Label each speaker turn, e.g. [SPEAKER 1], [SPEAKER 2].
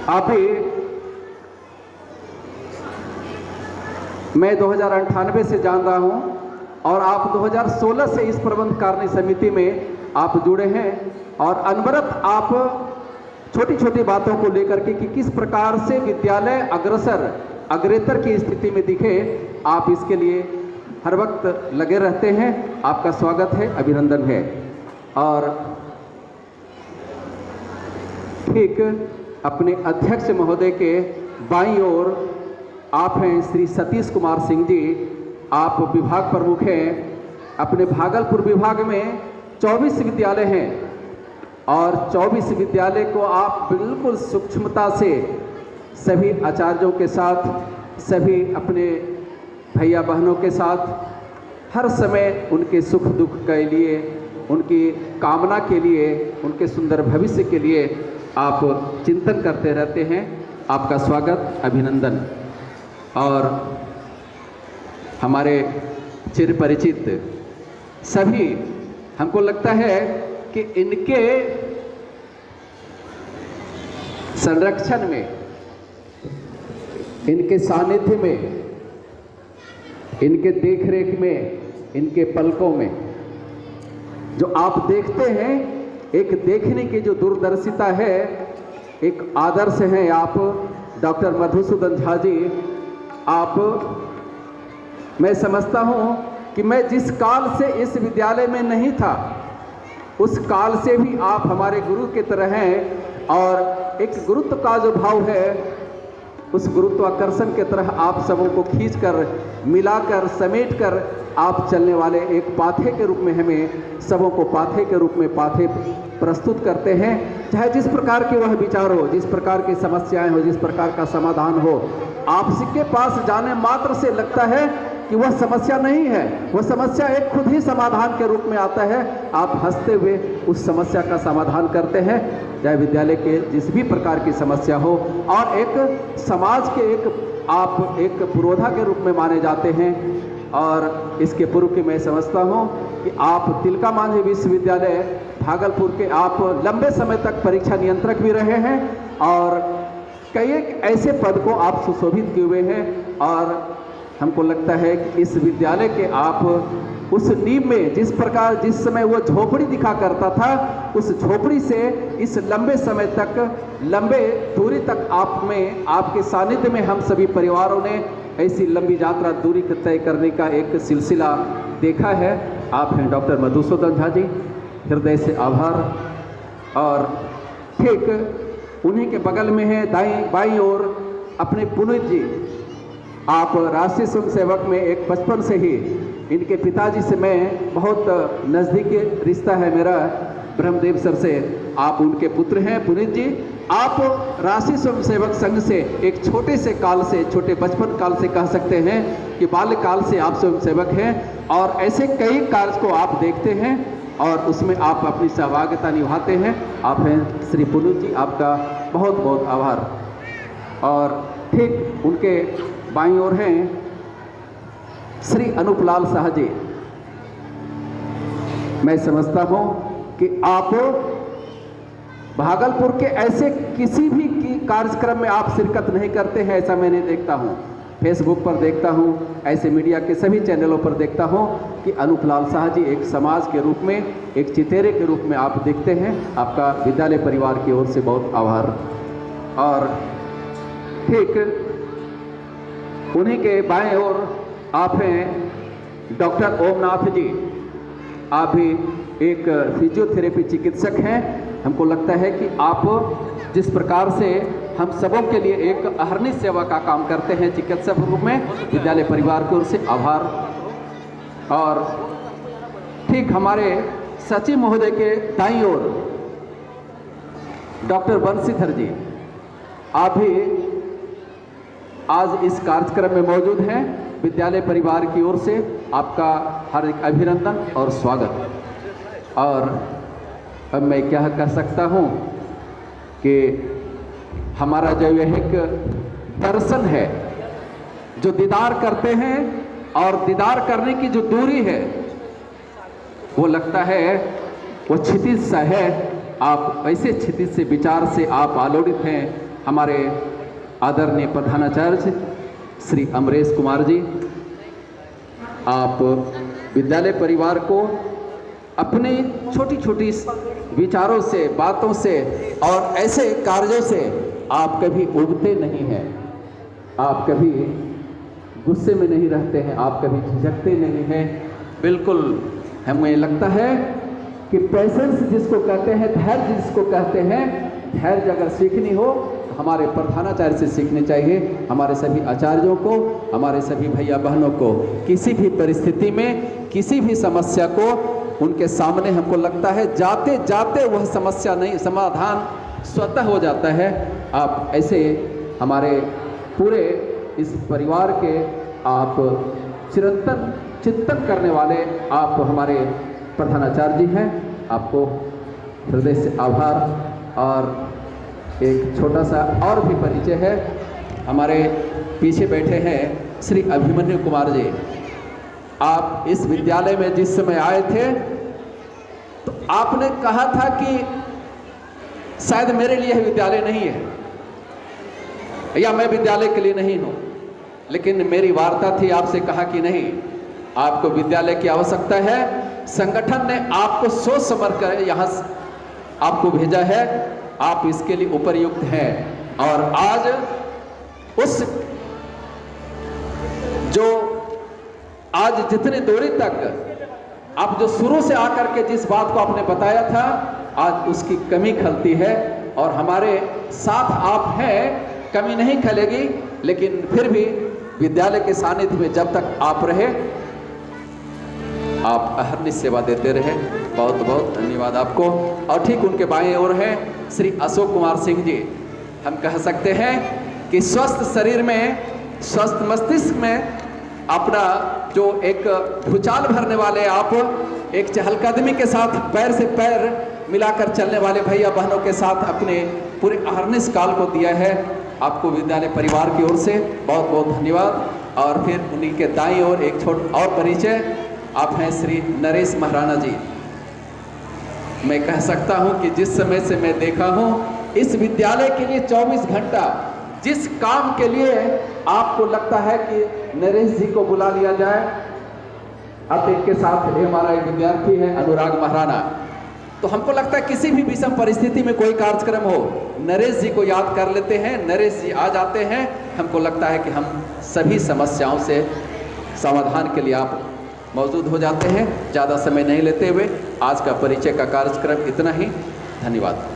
[SPEAKER 1] अभी मैं 2098 से जान रहा हूं और आप 2016 से इस प्रबंध कार्य समिति में आप जुड़े हैं और अनवरत आप छोटी छोटी बातों को लेकर के कि किस प्रकार से विद्यालय अग्रेतर की स्थिति में दिखे, आप इसके लिए हर वक्त लगे रहते हैं। आपका स्वागत है, अभिनंदन है। और ठीक अपने अध्यक्ष महोदय के बाईं ओर आप हैं श्री सतीश कुमार सिंह जी, आप विभाग प्रमुख हैं। अपने भागलपुर विभाग में 24 विद्यालय हैं और 24 विद्यालय को आप बिल्कुल सूक्ष्मता से सभी आचार्यों के साथ, सभी अपने भैया बहनों के साथ हर समय उनके सुख दुख के लिए, उनकी कामना के लिए, उनके सुंदर भविष्य के लिए आप चिंतन करते रहते हैं। आपका स्वागत, अभिनंदन। और हमारे चिर परिचित सभी, हमको लगता है कि इनके संरक्षण में, इनके सानिध्य में, इनके देखरेख में, इनके पलकों में जो आप देखते हैं, एक देखने की जो दूरदर्शिता है, एक आदर्श है आप डॉक्टर मधुसूदन झा जी। आप, मैं समझता हूं कि मैं जिस काल से इस विद्यालय में नहीं था, उस काल से भी आप हमारे गुरु की तरह हैं और एक गुरुत्व का जो भाव है, उस गुरुत्वाकर्षण की तरह आप सबों को खींचकर, मिलाकर, समेटकर आप चलने वाले एक पाथे के रूप में हमें सबों को पाथे के रूप में पाथे प्रस्तुत करते हैं। चाहे जिस प्रकार के वह विचार हो, जिस प्रकार की समस्याएं हो, जिस प्रकार का समाधान हो, आपके पास जाने मात्र से लगता है कि वह समस्या नहीं है, वह समस्या एक खुद ही समाधान के रूप में आता है। आप हंसते हुए उस समस्या का समाधान करते हैं, चाहे विद्यालय के जिस भी प्रकार की समस्या हो। और एक समाज के आप एक पुरोधा के रूप में माने जाते हैं। और इसके पूर्व की मैं समझता हूँ कि आप तिलका मांझी विश्वविद्यालय भागलपुर के आप लंबे समय तक परीक्षा नियंत्रक भी रहे हैं और कई एक ऐसे पद को आप सुशोभित किए हुए हैं। और हमको लगता है कि इस विद्यालय के आप उस नींव में जिस समय वो झोपड़ी दिखा करता था, उस झोपड़ी से इस लंबे समय तक, लंबे दूरी तक आप में, आपके सानिध्य में हम सभी परिवारों ने ऐसी लंबी यात्रा दूरी तय करने का एक सिलसिला देखा है। आप हैं डॉक्टर मधुसूदन झा जी, हृदय से आभार। और ठीक उन्हीं के बगल में है बाईं ओर अपने पुनीत जी। आप राष्ट्रीय स्वयं सेवक में एक बचपन से ही, इनके पिताजी से मैं बहुत नज़दीकी रिश्ता है मेरा, ब्रह्मदेव सर से। आप उनके पुत्र हैं पुनीत जी। आप राष्ट्रीय स्वयं सेवक संघ से एक छोटे से काल से, छोटे बचपन काल से कह सकते हैं कि बाल्यकाल से आप स्वयं सेवक हैं और ऐसे कई कार्य को आप देखते हैं और उसमें आप अपनी सहभागिता निभाते हैं। आप हैं श्री पुनीत जी, आपका बहुत बहुत आभार। और ठीक उनके बाईं ओर हैं श्री अनुपलाल शाह जी। मैं समझता हूं कि आप भागलपुर के ऐसे किसी भी कार्यक्रम में आप शिरकत नहीं करते हैं, ऐसा मैंने देखता हूं। फेसबुक पर देखता हूं, ऐसे मीडिया के सभी चैनलों पर देखता हूं कि अनुपलाल शाह जी एक समाज के रूप में, एक चितेरे के रूप में आप दिखते हैं। आपका विद्यालय परिवार की ओर से बहुत आभार। और ठीक उन्हीं के बाएं ओर आप हैं डॉक्टर ओमनाथ जी। आप भी एक फिजियोथेरेपी चिकित्सक हैं। हमको लगता है कि आप जिस प्रकार से हम सबों के लिए एक अहरनिश सेवा का काम करते हैं चिकित्सक रूप में, विद्यालय परिवार की ओर से आभार। और ठीक हमारे सचिव महोदय के दाईं ओर डॉक्टर बंशीधर जी, आप भी आज इस कार्यक्रम में मौजूद हैं। विद्यालय परिवार की ओर से आपका हार्दिक अभिनंदन और स्वागत। और अब मैं क्या कह सकता हूं कि हमारा जो यह एक दर्शन है, जो दीदार करते हैं और दीदार करने की जो दूरी है, वो लगता है वो क्षितिज सा है। आप ऐसे क्षितिज से विचार से आप आलोड़ित हैं हमारे आदरणीय प्रधानाचार्य श्री अमरेश कुमार जी, आप विद्यालय परिवार को अपने छोटी छोटी विचारों से, बातों से और ऐसे कार्यों से आप कभी उबते नहीं हैं, आप कभी गुस्से में नहीं रहते हैं, आप कभी झिझकते नहीं हैं। बिल्कुल हमें लगता है कि पेशेंस जिसको कहते हैं, धैर्य जिसको कहते हैं, धैर्य अगर सीखनी हो तो हमारे प्रधानाचार्य से सीखनी चाहिए। हमारे सभी आचार्यों को, हमारे सभी भैया बहनों को किसी भी परिस्थिति में, किसी भी समस्या को उनके सामने हमको लगता है जाते जाते वह समस्या नहीं, समाधान स्वतः हो जाता है। आप ऐसे हमारे पूरे इस परिवार के आप चिरंतन चिंतन करने वाले आप हमारे प्रधानाचार्य जी हैं। आपको हृदय से आभार। और एक छोटा सा और भी परिचय है, हमारे पीछे बैठे हैं श्री अभिमन्यु कुमार जी। आप इस विद्यालय में जिस समय आए थे तो आपने कहा था कि शायद मेरे लिए विद्यालय नहीं है या मैं विद्यालय के लिए नहीं हूं, लेकिन मेरी वार्ता थी आपसे, कहा कि नहीं, आपको विद्यालय की आवश्यकता है। संगठन ने आपको सोच समझ कर यहाँ आपको भेजा है, आप इसके लिए उपयुक्त हैं। और आज उस जो आज जितनी दूरी तक आप जो शुरू से आकर के जिस बात को आपने बताया था, आज उसकी कमी खलती है। और हमारे साथ आप हैं, कमी नहीं खलेगी, लेकिन फिर भी विद्यालय के सानिध्य में जब तक आप रहे, आप अहर्निश सेवा देते रहे। बहुत बहुत धन्यवाद आपको। और ठीक उनके बाएं ओर हैं श्री अशोक कुमार सिंह जी। हम कह सकते हैं कि स्वस्थ शरीर में, स्वस्थ मस्तिष्क में अपना जो एक भूचाल भरने वाले, आप एक चहलकदमी के साथ पैर से पैर मिलाकर चलने वाले भैया बहनों के साथ अपने पूरे अहर्निश काल को दिया है। आपको विद्यालय परिवार की ओर से बहुत बहुत धन्यवाद। और फिर उन्हीं के दाईं ओर एक छोटा और परिचय, आप हैं श्री नरेश महाराणा जी। मैं कह सकता हूं कि जिस समय से मैं देखा हूं, इस विद्यालय के लिए 24 घंटा जिस काम के लिए आपको लगता है कि नरेश जी को बुला लिया जाए, अब इनके साथ हमारा एक विद्यार्थी है अनुराग महाराणा, तो हमको लगता है किसी भी विषम परिस्थिति में कोई कार्यक्रम हो, नरेश जी को याद कर लेते हैं, नरेश जी आ जाते हैं। हमको लगता है कि हम सभी समस्याओं से समाधान के लिए आप मौजूद हो जाते हैं। ज़्यादा समय नहीं लेते हुए आज का परिचय का कार्यक्रम इतना ही। धन्यवाद।